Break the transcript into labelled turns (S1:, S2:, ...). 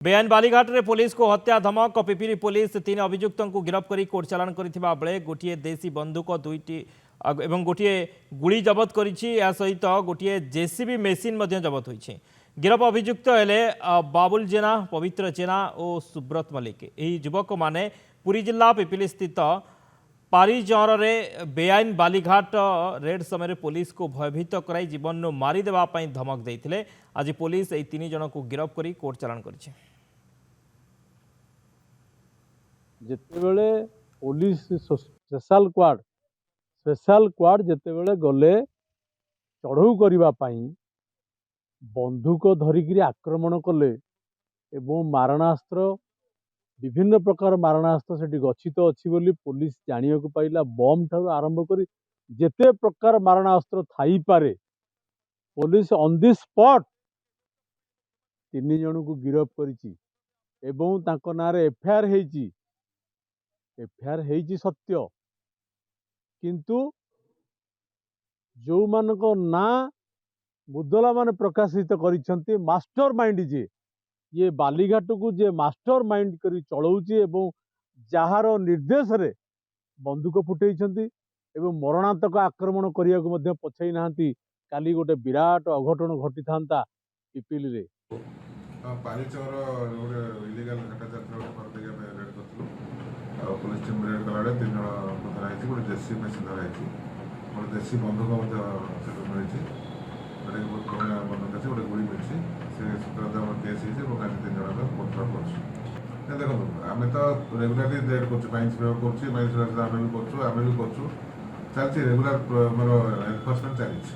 S1: बेआईन बालीघाट रे पुलिस को हत्या धमक पिपिली पुलिस 3 अभियुक्त को गिरफ्त कर कोर्ट चालान करथिबा बेले गोटे देसी बंदूक दुईटी एवं गोटे गुड़ी जबत करिछि या सहित गोटे जेसीबी मेसीन मध्य जबत होइछि। गिरफ अभियुक्त हेले बाबुल जेना, पवित्र जेना और सुब्रत मल्लिक। एही युवक माने पुरी जिला पिपिली स्थित पारिजर रे बेआईन बालीघाट रेड समय पुलिस को भयभीत कराई जीवन मारिदेवा धमक देइथिले। आज पुलिस एही 3 जन को गिरफ्त करी कोर्ट चालान करिछि।
S2: जितेबले पुलिस स्पेशल क्वाड जितेबले गले चढ़ऊ करने बंदूक धरिकी आक्रमण कले एवं मारणास्त्र विभिन्न प्रकार मारणास्त्र से गच्छित अच्छी बोली पुलिस जानिया को पाइला। बम ठार आरंभ कर जेते प्रकार मारणास्त्र थाई पारे पुलिस ऑन दी स्पॉट 3 जन को गिरफ्त करिछि एवं तांको नारे एफआईआर हेइछि सत्य, किंतु जो मानक ना मुदला माने प्रकाशित करिसंती मास्टर माइंड जे ये बालीघाट को जे मास्टर माइंड करी चलाउछि एवं जहार निर्देश रे बंदूक फुटेइछंती एवं मरणांतक आक्रमण करिया को मध्य पछाई नाहंती। काली गोटे विराट अघटन घटी थांता पिपिली रे।
S3: पारिचर गोटे इलिगाल घाटाजात्रा करदेगा रेड करथुलु पुलिस टीम रेड कलाडे 3 जन को धराइछि। गोटे देसी मेसिन धराइछि, गोटे देसी बंदूक मध्य सेटु मिलिछि, गोटे बहुत पुराना बंदूक अछि, गोटे गुड़ी मिलिछि। से सूत्रता केस हिजे और आज 3 जन को कोर्ट करछु। देखो आमे तो रेगुलरली रेड करछु, माइंस प्रयोग करछु, माइंस आमे भी करछु, चलछि रेगुलर मोर एनफोर्समेंट चलछि।